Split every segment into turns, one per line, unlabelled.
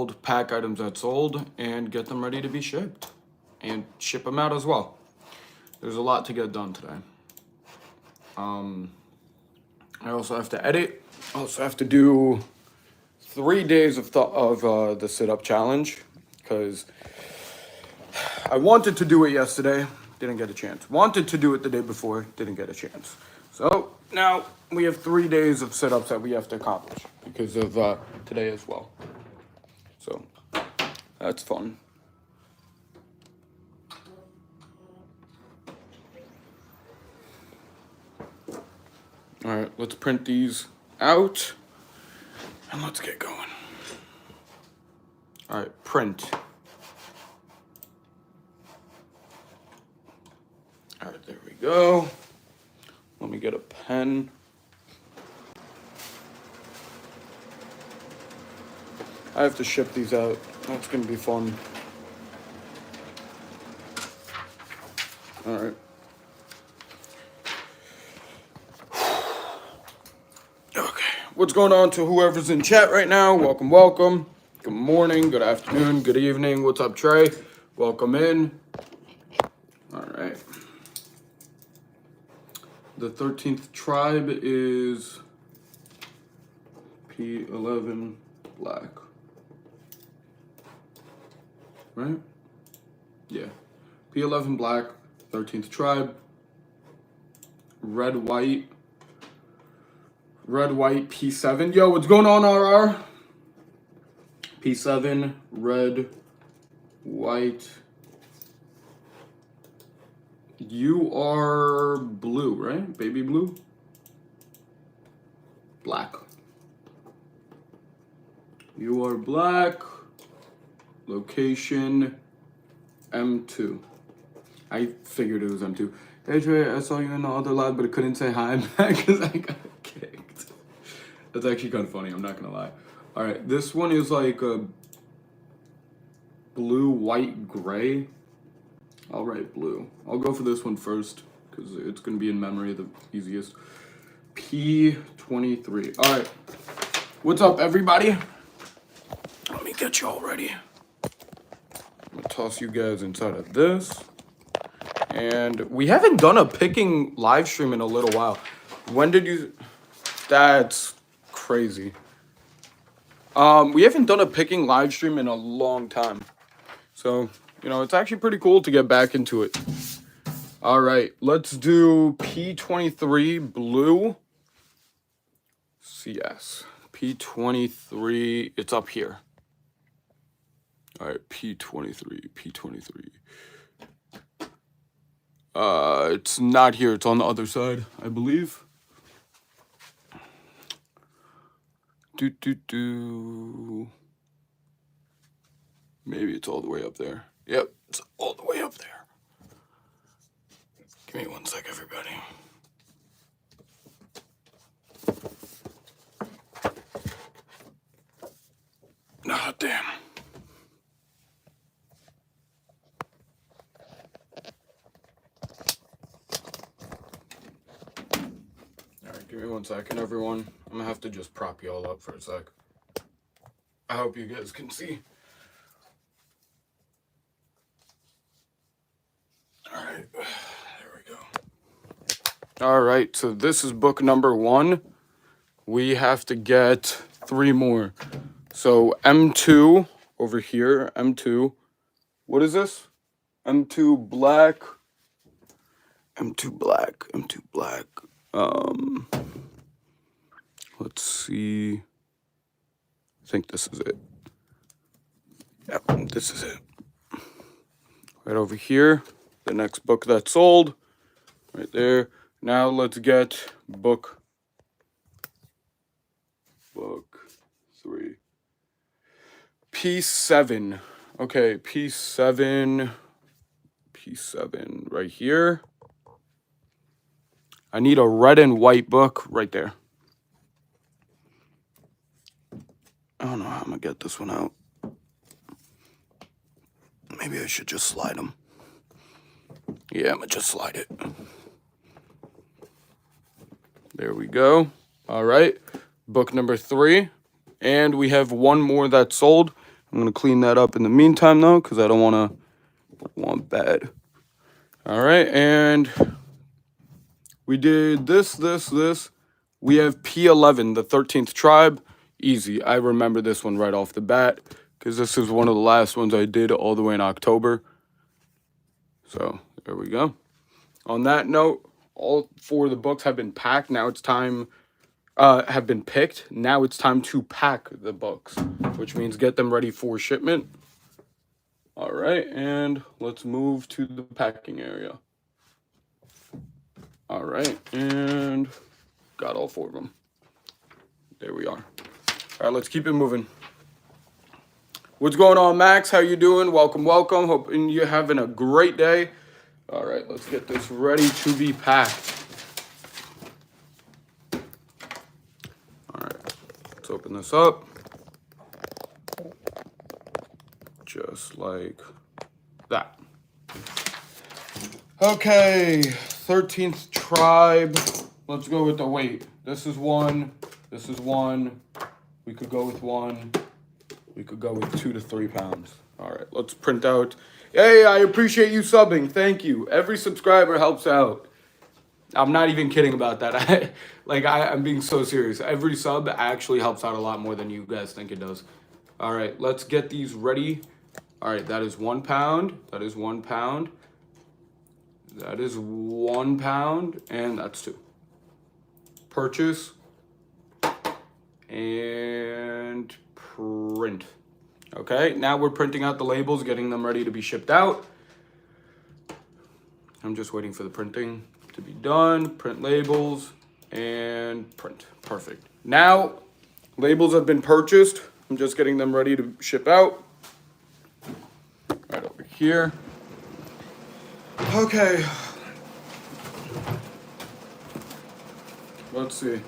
pack items that sold and get them ready to be shipped and ship them out as well. There's a lot to get done today. I also have to edit. I also have to do 3 days of the sit-up challenge because I wanted to do it yesterday, didn't get a chance. Wanted to do it the day before, didn't get a chance. So now we have 3 days of sit-ups that we have to accomplish because of today as well. So that's fun. All right, let's print these out and let's get going. All right, print. All right, there we go. Let me get a pen. I have to ship these out. That's gonna be fun. All right. Okay, what's going on to whoever's in chat right now? Welcome, welcome. Good morning, good afternoon, good evening. What's up, Trey? Welcome in. All right. The 13th tribe is P11 black. Right? Yeah. P11 black, 13th tribe. Red, white, P7. Yo, what's going on, RR? P7, red, white. You are blue, right? Baby blue? Black. You are black. Location M2. I figured it was M2. Hey Trey, I saw you in the other live, but I couldn't say hi back because I got kicked. That's actually kind of funny, I'm not gonna lie. Alright, this one is like a blue, white, gray. I'll write blue. I'll go for this one first because it's gonna be in memory the easiest. P23. Alright. What's up, everybody? Let me get you all ready. I'm gonna toss you guys inside of this. And we haven't done a picking live stream in a little while. When did you... That's crazy. We haven't done a picking live stream in a long time. So, you know, it's actually pretty cool to get back into it. All right, let's do P23 blue. CS. P23, it's up here. All right, P23. It's not here. It's on the other side, I believe. Maybe it's all the way up there. Yep, it's all the way up there. Give me 1 sec, everybody. Ah, damn. Give me 1 second, everyone. I'm gonna have to just prop y'all up for a sec. I hope you guys can see. Alright, there we go. Alright, so this is book number 1. We have to get 3 more. So M2 over here, M2. What is this? M2 black. M2 black. Let's see. I think this is it. Yep, this is it. Right over here, the next book that sold. Right there. Now let's get book 3. P7. Okay, P7 right here. I need a red and white book right there. I don't know how I'm gonna get this one out. Maybe I should just slide them. Yeah, I'm gonna just slide it. There we go. All right, book number 3. And we have one more that sold. I'm gonna clean that up in the meantime though, because I don't want bad. All right, and we did this. We have P11, the 13th tribe. Easy. I remember this one right off the bat because this is one of the last ones I did all the way in October. So there we go. On that note, all 4 of the books have been packed. Now it's time, have been picked. Now it's time to pack the books, which means get them ready for shipment. All right, and let's move to the packing area. All right, and got all 4 of them. There we are. All right, let's keep it moving. What's going on, Max? How you doing? Welcome, welcome. Hoping you're having a great day. All right, let's get this ready to be packed. All right, let's open this up. Just like that. Okay, 13th tribe. Let's go with the weight. This is 1. This is 1. We could go with 1. We could go with 2 to 3 pounds. All right, let's print out. Hey, I appreciate you subbing. Thank you. Every subscriber helps out. I'm not even kidding about that. I'm being so serious. Every sub actually helps out a lot more than you guys think it does. All right, let's get these ready. All right, that is 1 pound. That is 1 pound. That is 1 pound, and that's 2. Purchase and print. Okay, now we're printing out the labels, getting them ready to be shipped out. I'm just waiting for the printing to be done. Print labels and print. Perfect. Now, labels have been purchased. I'm just getting them ready to ship out. Right over here. Okay. Let's see.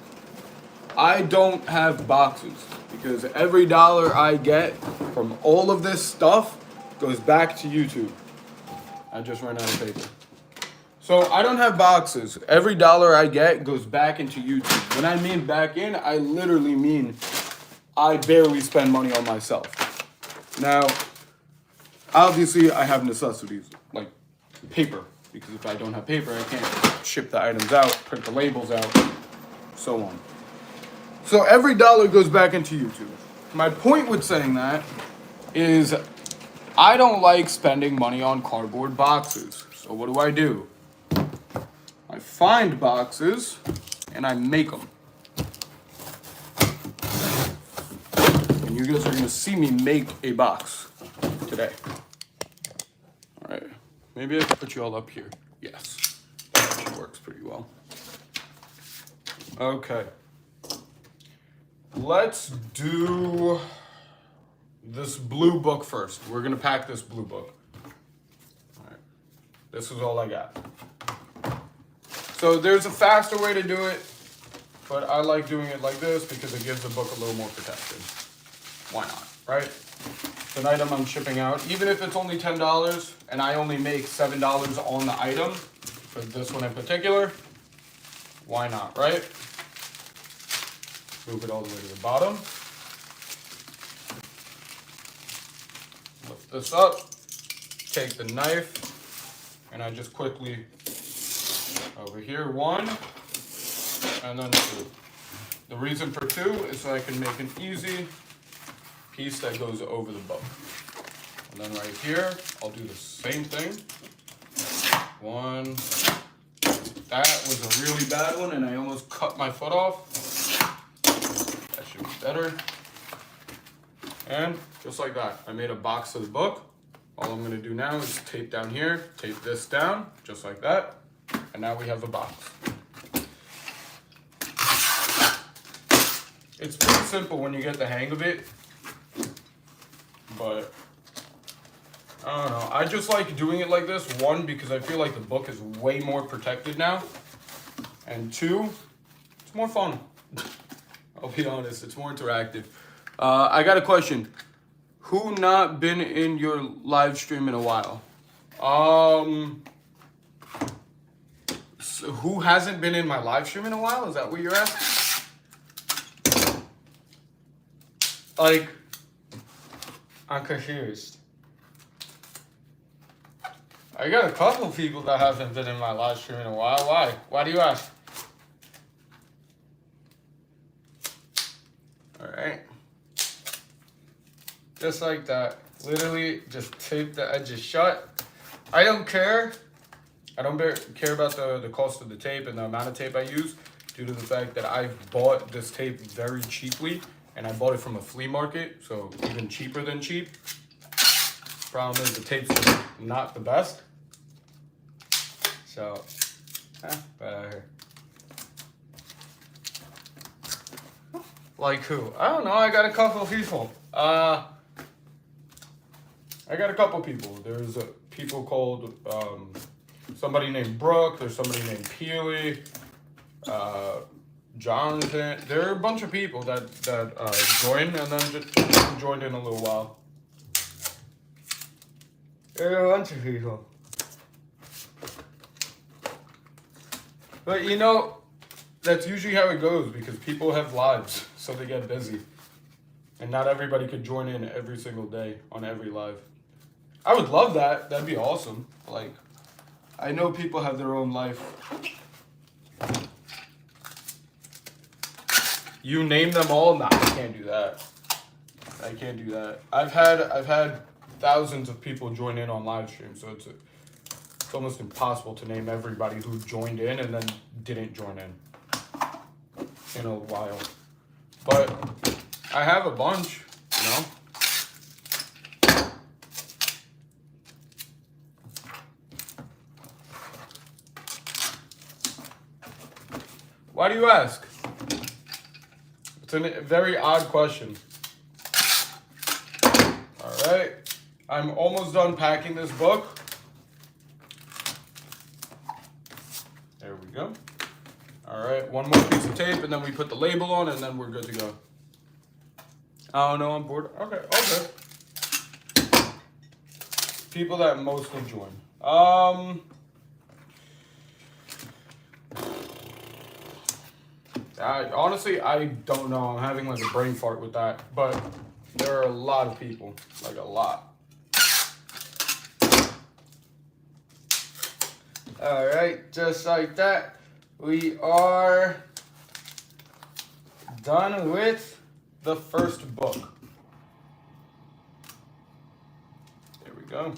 I don't have boxes because every dollar I get from all of this stuff goes back to YouTube. I just ran out of paper. So I don't have boxes. Every dollar I get goes back into YouTube. When I mean back in, I literally mean I barely spend money on myself. Now, obviously I have necessities like paper, because if I don't have paper, I can't ship the items out, print the labels out, so on. So every dollar goes back into YouTube. My point with saying that is I don't like spending money on cardboard boxes. So what do? I find boxes and I make them. And you guys are gonna see me make a box today. All right, maybe I can put you all up here. Yes, that actually works pretty well. Okay. Let's do this blue book first. We're gonna pack this blue book. All right, this is all I got. So there's a faster way to do it, but I like doing it like this because it gives the book a little more protection. Why not, right? It's an item I'm shipping out, even if it's only $10 and I only make $7 on the item, for this one in particular, why not, right? Move it all the way to the bottom. Lift this up, take the knife, and I just quickly, over here, 1, and then 2. The reason for 2 is so I can make an easy piece that goes over the book. And then right here, I'll do the same thing. 1. That was a really bad one, and I almost cut my foot off. That should be better. And just like that, I made a box of the book. All I'm gonna do now is tape down here, tape this down, just like that. And now we have a box. It's pretty simple when you get the hang of it, but I don't know. I just like doing it like this. 1, because I feel like the book is way more protected now. And 2, it's more fun. I'll be honest, it's more interactive. I got a question. Who not been in your live stream in a while? So who hasn't been in my live stream in a while? Is that what you're asking? Like, I'm confused. I got a couple people that haven't been in my live stream in a while. Why? Why do you ask? Alright. Just like that. Literally just tape the edges shut. I don't care. I don't care about the cost of the tape and the amount of tape I use due to the fact that I've bought this tape very cheaply and I bought it from a flea market, so even cheaper than cheap. Problem is the tape's just not the best. So, like who? I don't know. I got a couple people. There's people called somebody named Brooke. There's somebody named Peely. Jonathan. There are a bunch of people that joined and then just joined in a little while. There are a bunch of people. But you know, that's usually how it goes because people have lives, so they get busy. And not everybody could join in every single day on every live. I would love that. That'd be awesome. Like, I know people have their own life. You name them all? Nah, I can't do that. I can't do that. I've had thousands of people join in on live streams, so it's almost impossible to name everybody who joined in and then didn't join in a while. But I have a bunch, you know. Why do you ask? It's a very odd question. All right, I'm almost done packing this book. There we go. All right, one more piece of tape, and then we put the label on, and then we're good to go. Oh no, I'm bored. Okay. People that mostly join. Honestly, I don't know. I'm having like a brain fart with that, but there are a lot of people, like a lot. All right, just like that, we are done with the first book. There we go.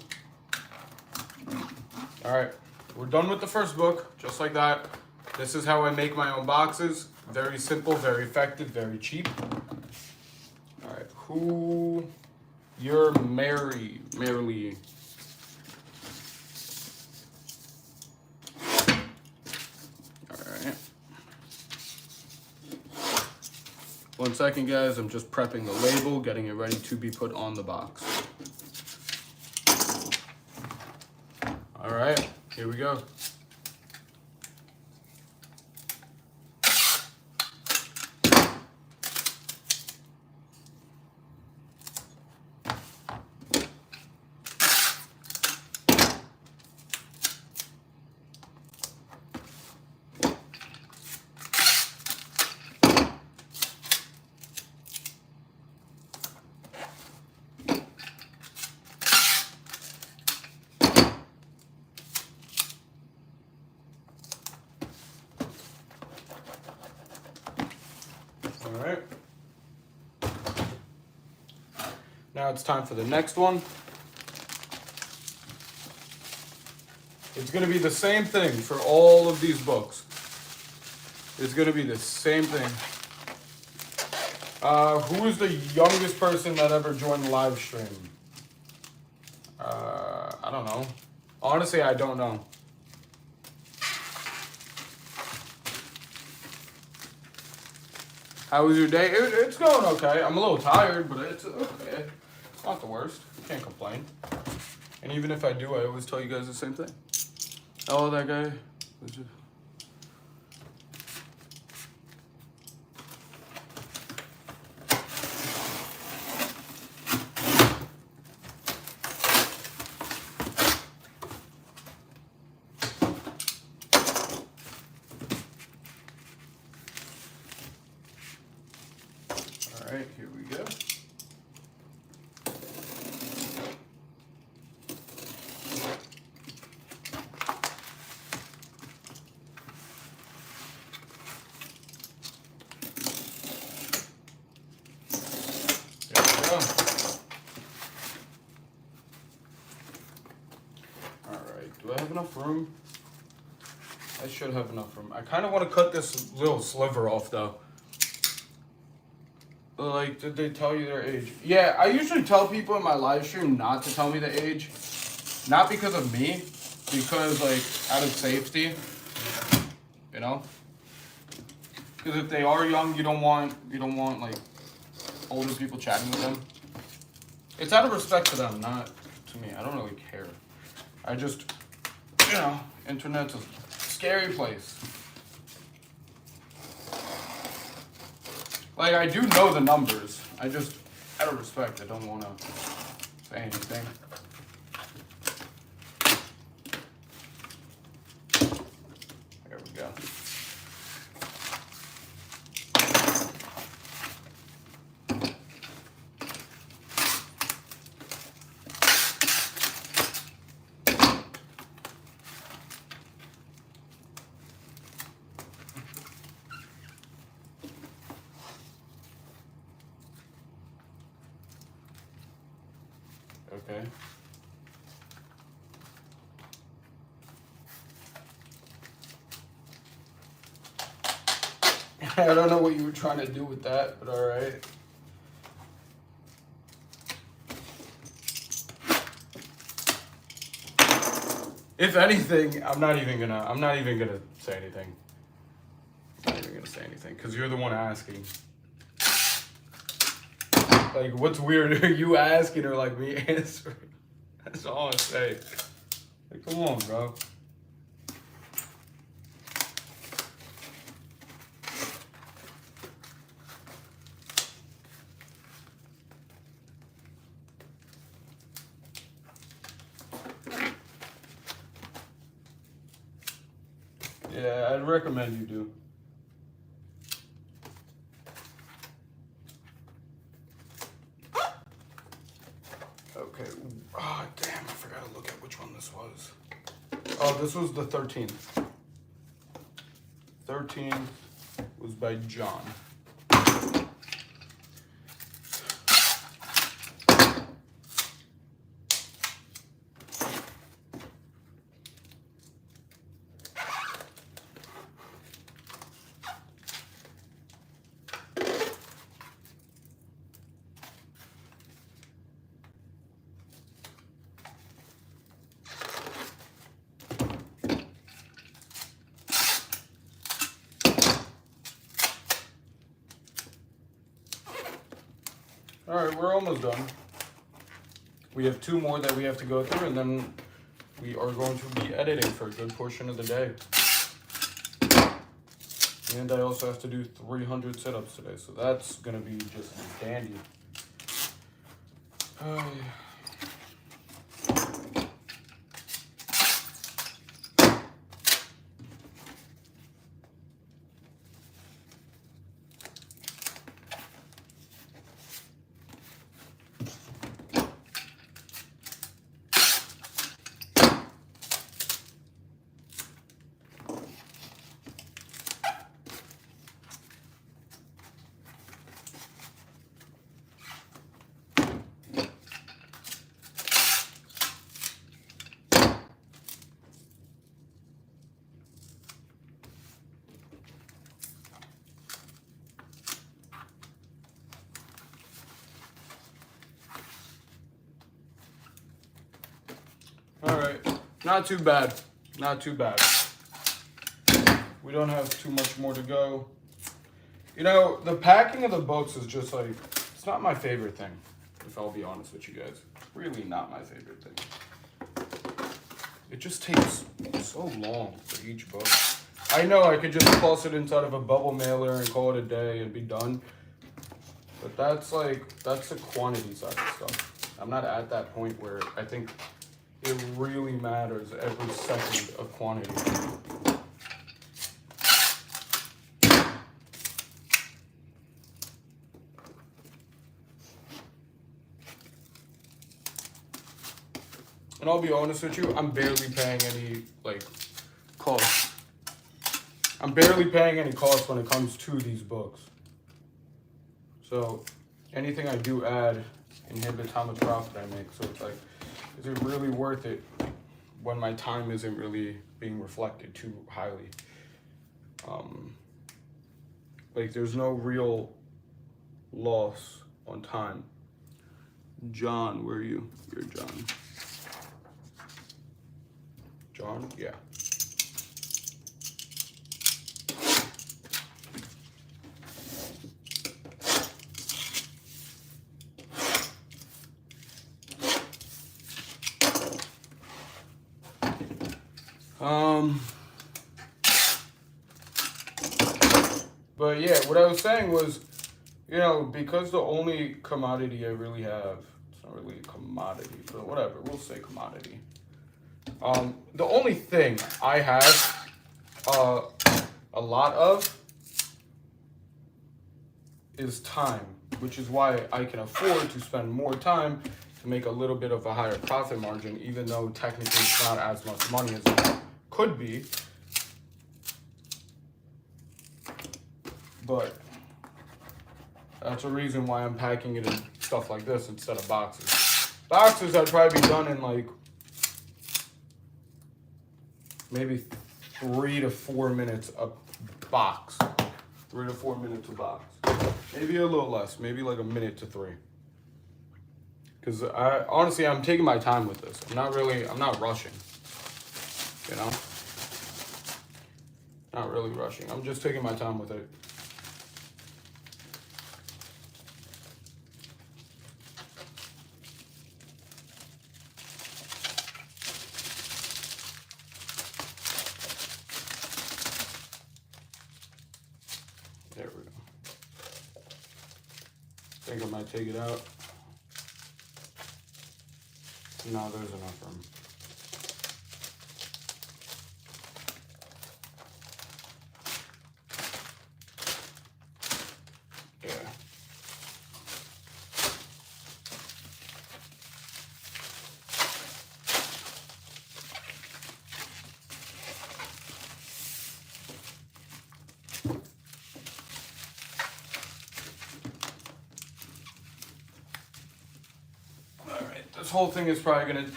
All right, we're done with the first book, just like that. This is how I make my own boxes. Very simple, very effective, very cheap. All right, who? You're Merrily. All right. 1 second, guys. I'm just prepping the label, getting it ready to be put on the box. All right, here we go. All right. Now it's time for the next one. It's going to be the same thing for all of these books. It's going to be the same thing. Who is the youngest person that ever joined the live stream? I don't know. Honestly, I don't know. How was your day? It's going okay. I'm a little tired, but it's okay. It's not the worst. Can't complain. And even if I do, I always tell you guys the same thing. Oh, that guy. All right, here we go. I have enough room? I should have enough room. I kind of want to cut this little sliver off, though. Like, did they tell you their age? Yeah, I usually tell people in my live stream not to tell me the age. Not because of me, because, like, out of safety. You know? Because if they are young, you don't want, like, older people chatting with them. It's out of respect to them, not to me. I don't really care. I just, you know, internet's a scary place. Like, I do know the numbers. I just, out of respect, I don't want to say anything. There we go. Okay. I don't know what you were trying to do with that, but all right. If anything, I'm not even gonna say anything. I'm not even gonna say anything because you're the one asking. Like, what's weirder, you asking or like me answering? That's all I say. Like, come on, bro. Yeah, I'd recommend you do. Okay. Oh, damn, I forgot to look at which one this was. Oh, this was the 13th. 13th was by John. All right, we're almost done. We have 2 more that we have to go through, and then we are going to be editing for a good portion of the day. And I also have to do 300 sit-ups today, so that's gonna be just dandy. All right, not too bad, not too bad. We don't have too much more to go. You know, the packing of the books is just like, it's not my favorite thing, if I'll be honest with you guys. It's really not my favorite thing. It just takes so long for each book. I know I could just toss it inside of a bubble mailer and call it a day and be done. But that's the quantity side of stuff. I'm not at that point where I think it really matters every second of quantity. And I'll be honest with you, I'm barely paying any, like, cost. I'm barely paying any cost when it comes to these books. So anything I do add inhibits how much profit I make. So it's like, is it really worth it when my time isn't really being reflected too highly. Like there's no real loss on time. John, where are you? You're John. John? Yeah. But yeah, what I was saying was, you know, because the only commodity I really have, it's not really a commodity, but whatever, we'll say commodity. The only thing I have a lot of is time, which is why I can afford to spend more time to make a little bit of a higher profit margin, even though technically it's not as much money as it could be. But that's a reason why I'm packing it in stuff like this instead of boxes. Boxes I'd probably be done in like maybe 3 to 4 minutes a box. 3 to 4 minutes a box. Maybe a little less, maybe like a minute to 3. Because honestly, I'm taking my time with this. I'm not rushing. You know? Not really rushing. I'm just taking my time with it. There we go. I think I might take it out. No, there's enough room. Yeah. This whole thing is probably gonna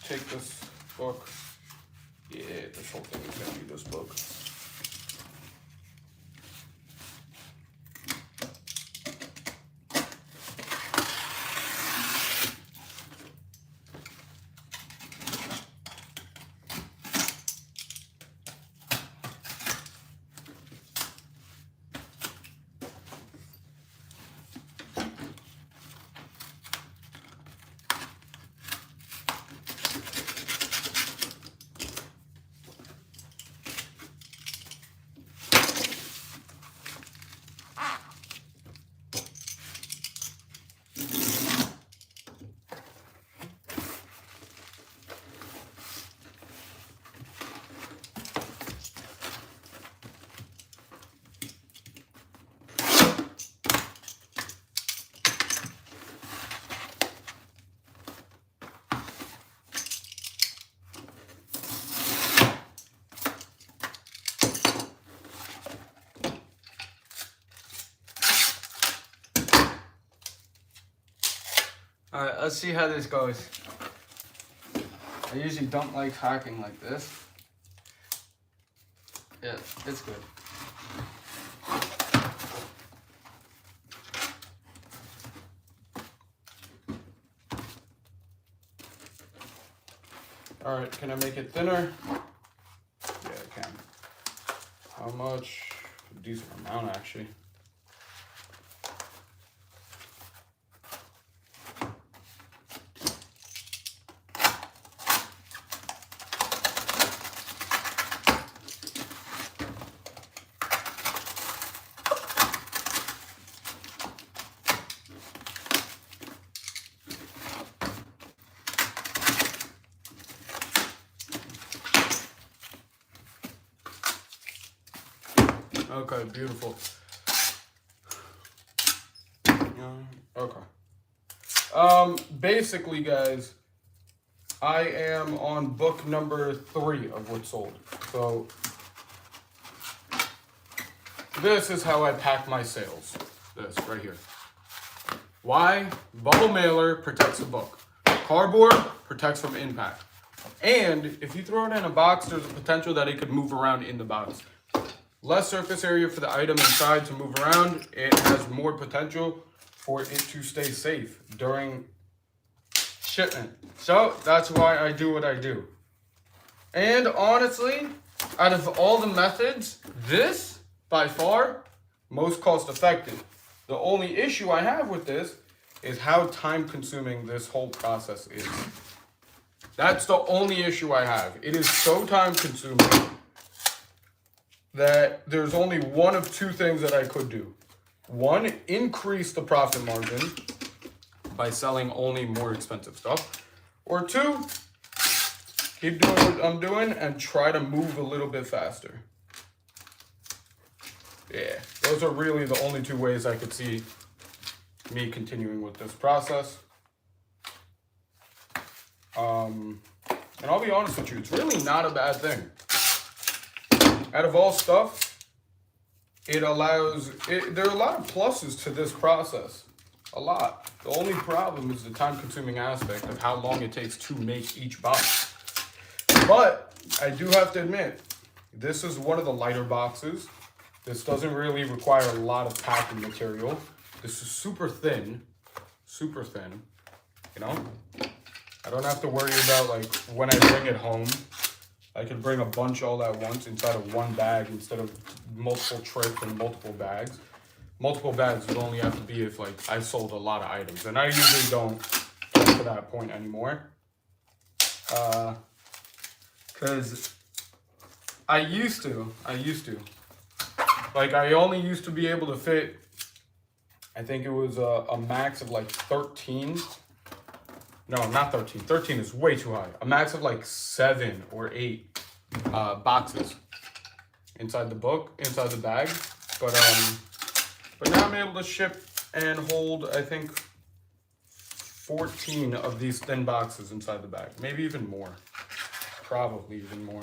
take this book. Yeah, this whole thing is gonna be this book. Alright, let's see how this goes. I usually don't like hacking like this. Yeah, it's good. Alright, can I make it thinner? Yeah, I can. How much? A decent amount, actually. Okay, beautiful. Okay. Basically, guys, I am on book number 3 of what's sold. So this is how I pack my sales. This right here. Why? Bubble mailer protects the book. Cardboard protects from impact. And if you throw it in a box, there's a potential that it could move around in the box. Less surface area for the item inside to move around. It has more potential for it to stay safe during shipment. So that's why I do what I do. And honestly, out of all the methods, this, by far, most cost effective. The only issue I have with this is how time consuming this whole process is. That's the only issue I have. It is so time consuming that there's only one of two things that I could do. One, increase the profit margin by selling only more expensive stuff. Or two, keep doing what I'm doing and try to move a little bit faster. Yeah, those are really the only two ways I could see me continuing with this process. And I'll be honest with you, it's really not a bad thing. Out of all stuff, there are a lot of pluses to this process. A lot. The only problem is the time-consuming aspect of how long it takes to make each box. But I do have to admit, this is one of the lighter boxes. This doesn't really require a lot of packing material. This is super thin, you know? I don't have to worry about, like, when I bring it home, I can bring a bunch all at once inside of one bag instead of multiple trips and multiple bags. Multiple bags would only have to be if, like, I sold a lot of items. And I usually don't get to that point anymore. Because I used to. Like, I only used to be able to fit, I think it was a max of, like, 13. No, not 13. 13 is way too high. A max of like 7 or 8 boxes inside the bag. But now I'm able to ship and hold, I think, 14 of these thin boxes inside the bag. Maybe even more. Probably even more.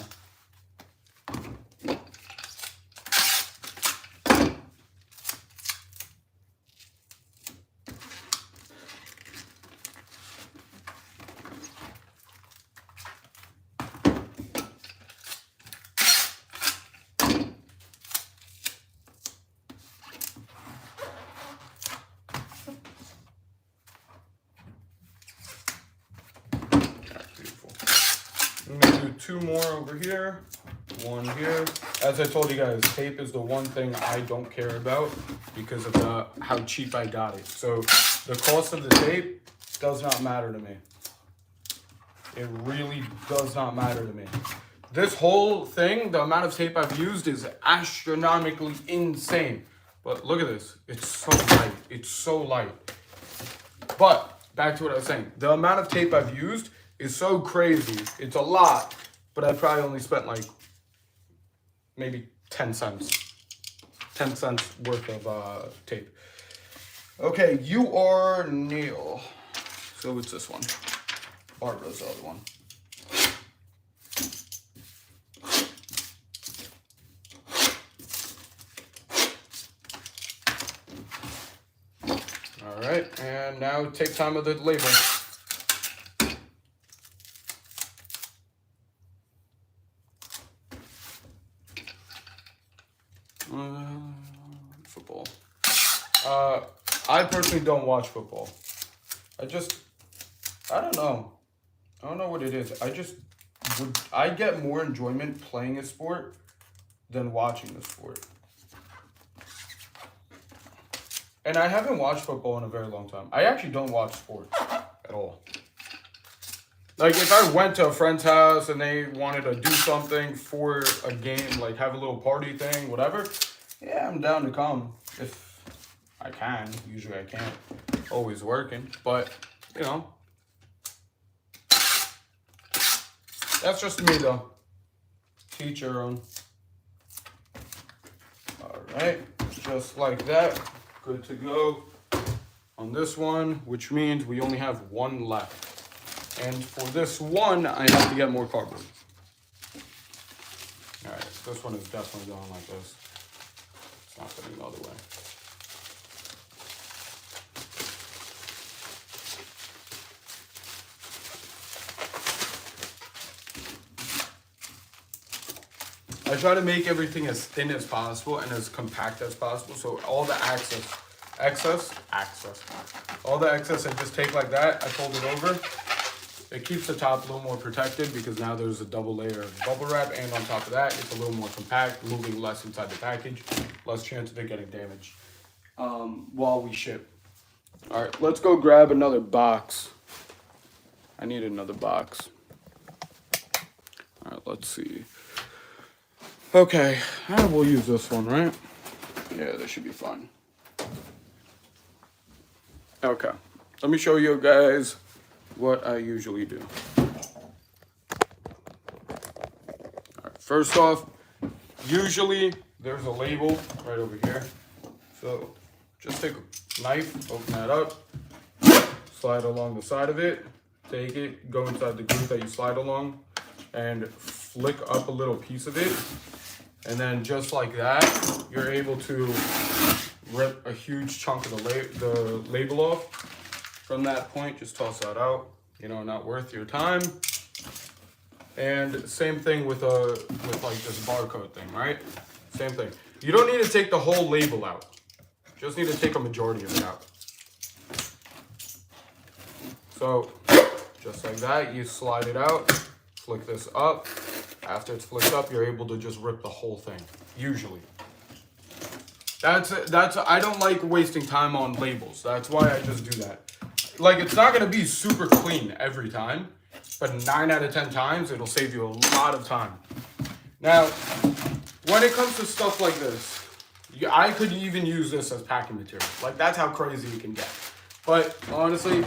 I'm gonna do 2 more over here, 1 here. As I told you guys, tape is the one thing I don't care about because of how cheap I got it. So the cost of the tape does not matter to me. It really does not matter to me. This whole thing, the amount of tape I've used is astronomically insane. But look at this, it's so light, it's so light. But back to what I was saying, the amount of tape I've used is so crazy. It's a lot, but I probably only spent like maybe 10 cents. 10 cents worth of tape. Okay, you are Neil. So it's this one. Barbara's the other one. All right, and now take time of the label. Football. I personally don't watch football. I don't know. I don't know what it is. I get more enjoyment playing a sport than watching the sport. And I haven't watched football in a very long time. I actually don't watch sports at all. Like, if I went to a friend's house and they wanted to do something for a game, like have a little party thing, whatever, yeah, I'm down to come if I can. Usually I can't. Always working. But, you know, that's just me, though. Teach your own. All right. Just like that. Good to go on this one, which means we only have 1 left. And for this one, I have to get more cardboard. All right, this one is definitely going like this. It's not going the other way. I try to make everything as thin as possible and as compact as possible. So all the all the excess I just take like that. I fold it over. It keeps the top a little more protected because now there's a double layer of bubble wrap, and on top of that, it's a little more compact, moving less inside the package, less chance of it getting damaged while we ship. All right, let's go grab another box. I need another box. All right, let's see. Okay, we'll use this one, right? Yeah, this should be fine. Okay, let me show you guys what I usually do. All right, first off, usually there's a label right over here. So just take a knife, open that up, slide along the side of it, take it, go inside the groove that you slide along, and flick up a little piece of it. And then just like that, you're able to rip a huge chunk of the label off. From that point, just toss that out. You know, not worth your time. And same thing with like this barcode thing, right? Same thing. You don't need to take the whole label out. Just need to take a majority of it out. So, just like that, you slide it out, flick this up. After it's flicked up, you're able to just rip the whole thing, usually. I don't like wasting time on labels. That's why I just do that. Like, it's not gonna be super clean every time, but 9 out of 10 times, it'll save you a lot of time. Now, when it comes to stuff like this, I could even use this as packing material. Like, that's how crazy it can get. But honestly,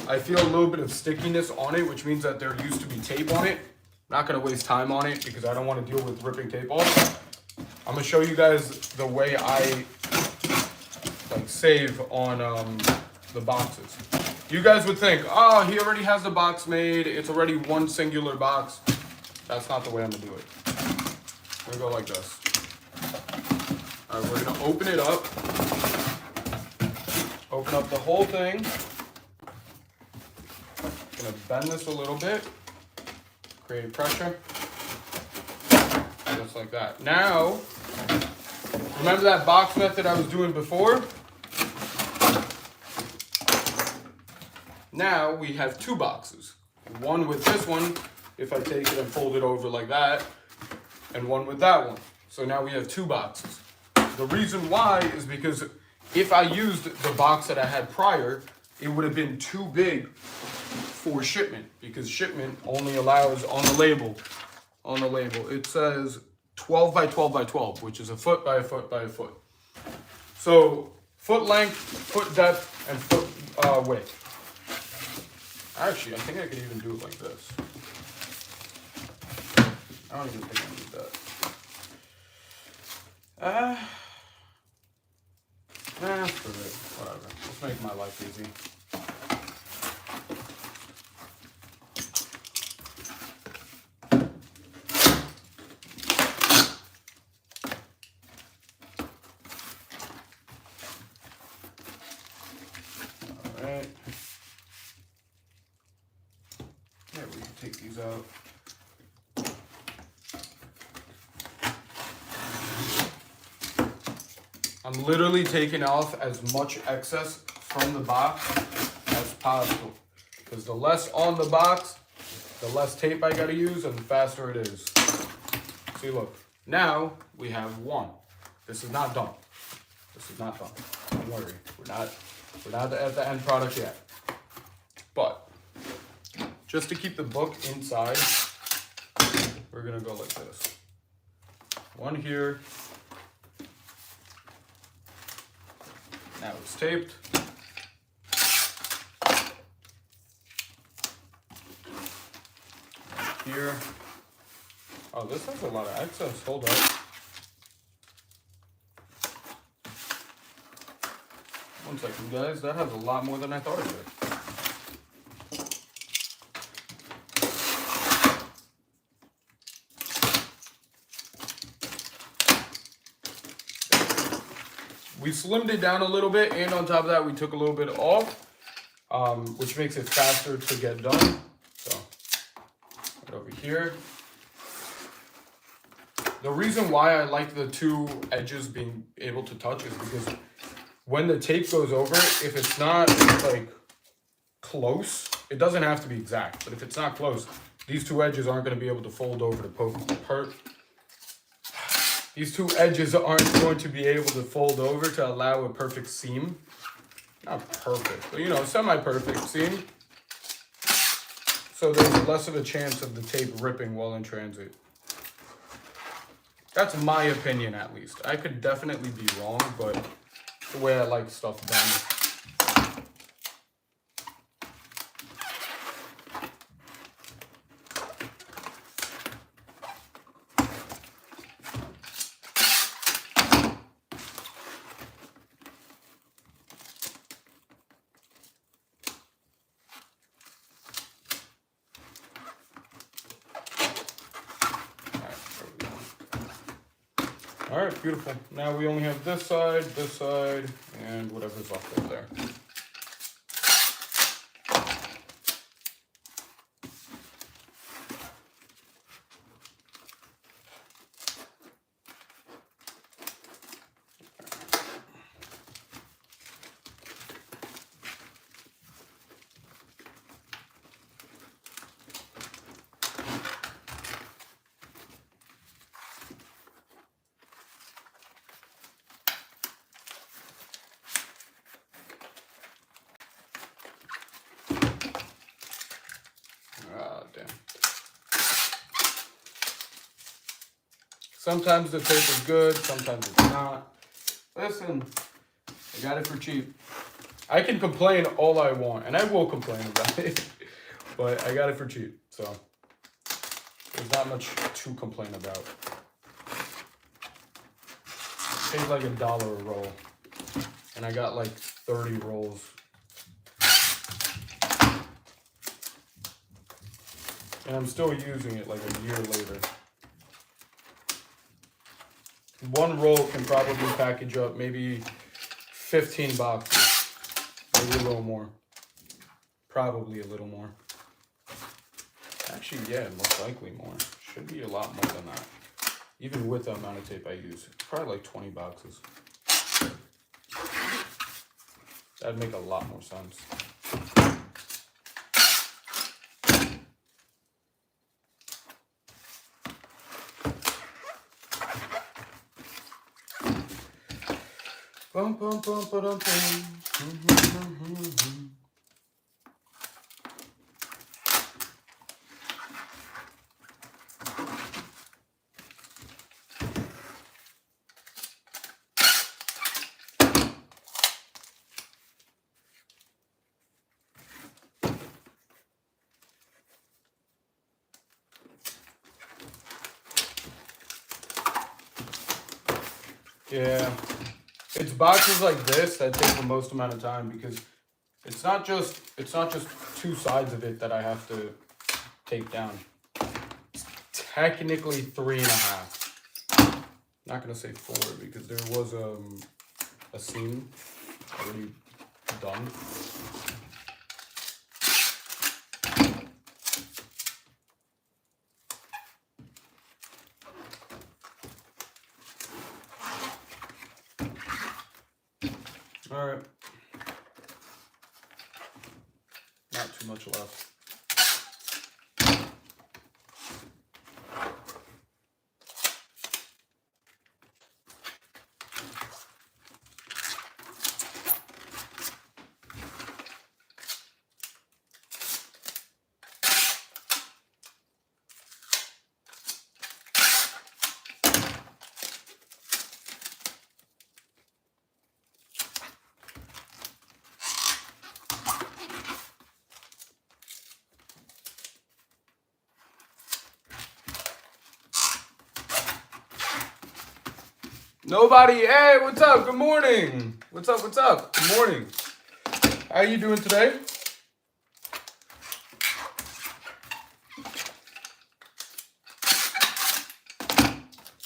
I feel a little bit of stickiness on it, which means that there used to be tape on it. I'm not gonna waste time on it because I don't want to deal with ripping tape off. I'm gonna show you guys the way I like save on the boxes. You guys would think, oh, he already has the box made. It's already one singular box. That's not the way I'm gonna do it. I'm gonna go like this. All right, we're gonna open it up. Open up the whole thing. Gonna bend this a little bit. Create pressure. Just like that. Now, remember that box method I was doing before? Now we have 2 boxes. One with this one, if I take it and fold it over like that, and one with that one. So now we have 2 boxes. The reason why is because if I used the box that I had prior, it would have been too big for shipment, because shipment only allows on the label, it says 12 by 12 by 12, which is a foot by a foot by a foot. So foot length, foot depth, and foot width. Actually, I think I could even do it like this. I don't even think I need that. Screw it. Whatever. Let's make my life easy. Alright. Yeah, we can take these out. I'm literally taking off as much excess from the box as possible. Because the less on the box, the less tape I gotta use and the faster it is. See, look. Now we have 1. This is not done. This is not done. Don't worry. We're not at the end product yet. But just to keep the book inside, we're gonna go like this. 1 here. Now it's taped. Here. Oh, this has a lot of excess. Hold up. One second, guys. That has a lot more than I thought it did. We slimmed it down a little bit, and on top of that, we took a little bit off, which makes it faster to get done. So, right over here. The reason why I like the two edges being able to touch is because when the tape goes over, if it's not like close, it doesn't have to be exact, but if it's not close, these two edges aren't going to be able to fold over to these two edges aren't going to be able to fold over to allow a perfect seam. Not perfect, but you know, semi-perfect seam. So there's less of a chance of the tape ripping while in transit. That's my opinion, at least. I could definitely be wrong, but it's the way I like stuff done. All right, beautiful. Now we only have this side, and whatever's left over there. Damn. Sometimes the tape is good, sometimes it's not. Listen, I got it for cheap. I can complain all I want, and I will complain about it, but I got it for cheap, so there's not much to complain about. It paid like $1 a roll, and I got like 30 rolls. And I'm still using it like a year later. One roll can probably package up maybe 15 boxes. Maybe a little more. Probably a little more. Actually, yeah, most likely more. Should be a lot more than that. Even with the amount of tape I use. Probably like 20 boxes. That'd make a lot more sense. Bum, bum, bum, ba-dum, bum. Yeah. It's boxes like this that take the most amount of time because it's not just two sides of it that I have to take down. It's technically 3.5. Not gonna say 4 because there was a seam already done. All right. Not too much left. Nobody, hey, what's up? Good morning. What's up? Good morning. How you doing today?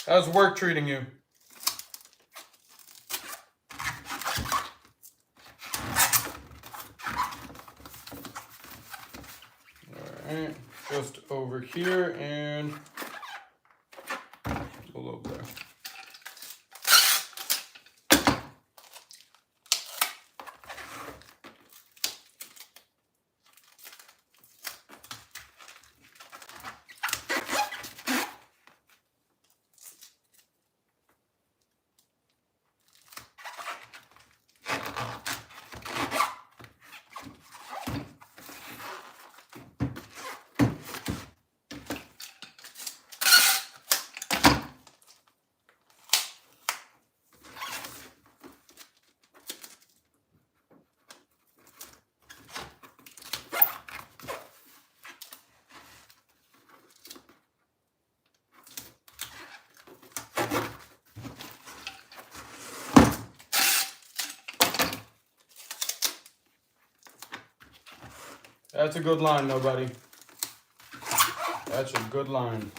How's work treating you? All right, just over here and a little That's a good line, nobody. That's a good line.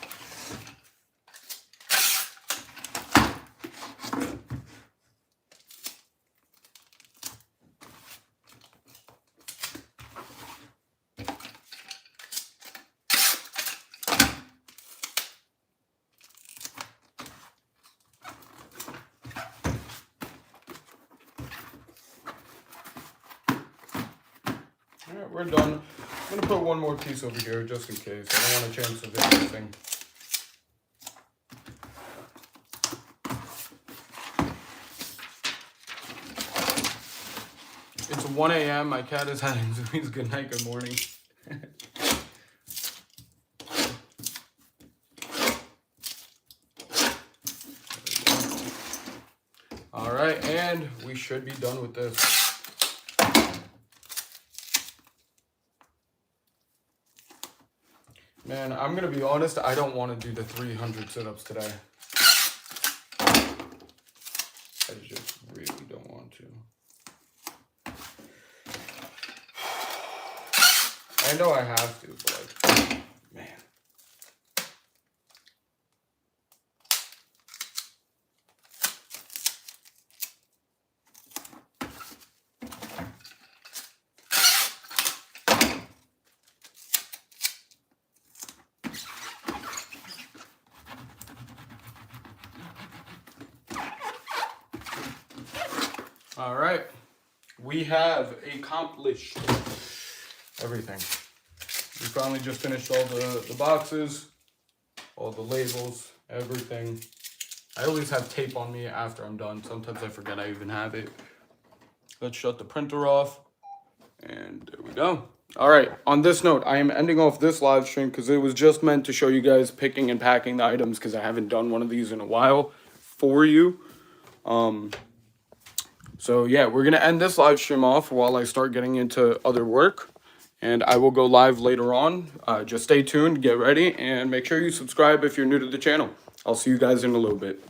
Alright, we're done. I'm gonna put one more piece over here just in case. I don't want to change the video thing. It's 1 a.m. My cat is having Zoomies good night, good morning. Alright, and we should be done with this. Man, I'm gonna be honest, I don't want to do the 300 sit-ups today. I just really don't want to. I know I have to, but like, man. All right, we have accomplished everything. We finally just finished all the boxes, all the labels, everything. I always have tape on me after I'm done. Sometimes I forget I even have it. Let's shut the printer off, and there we go. All right, on this note, I am ending off this live stream because it was just meant to show you guys picking and packing the items because I haven't done one of these in a while for you. So yeah, we're going to end this live stream off while I start getting into other work. And I will go live later on. Just stay tuned, get ready, and make sure you subscribe if you're new to the channel. I'll see you guys in a little bit.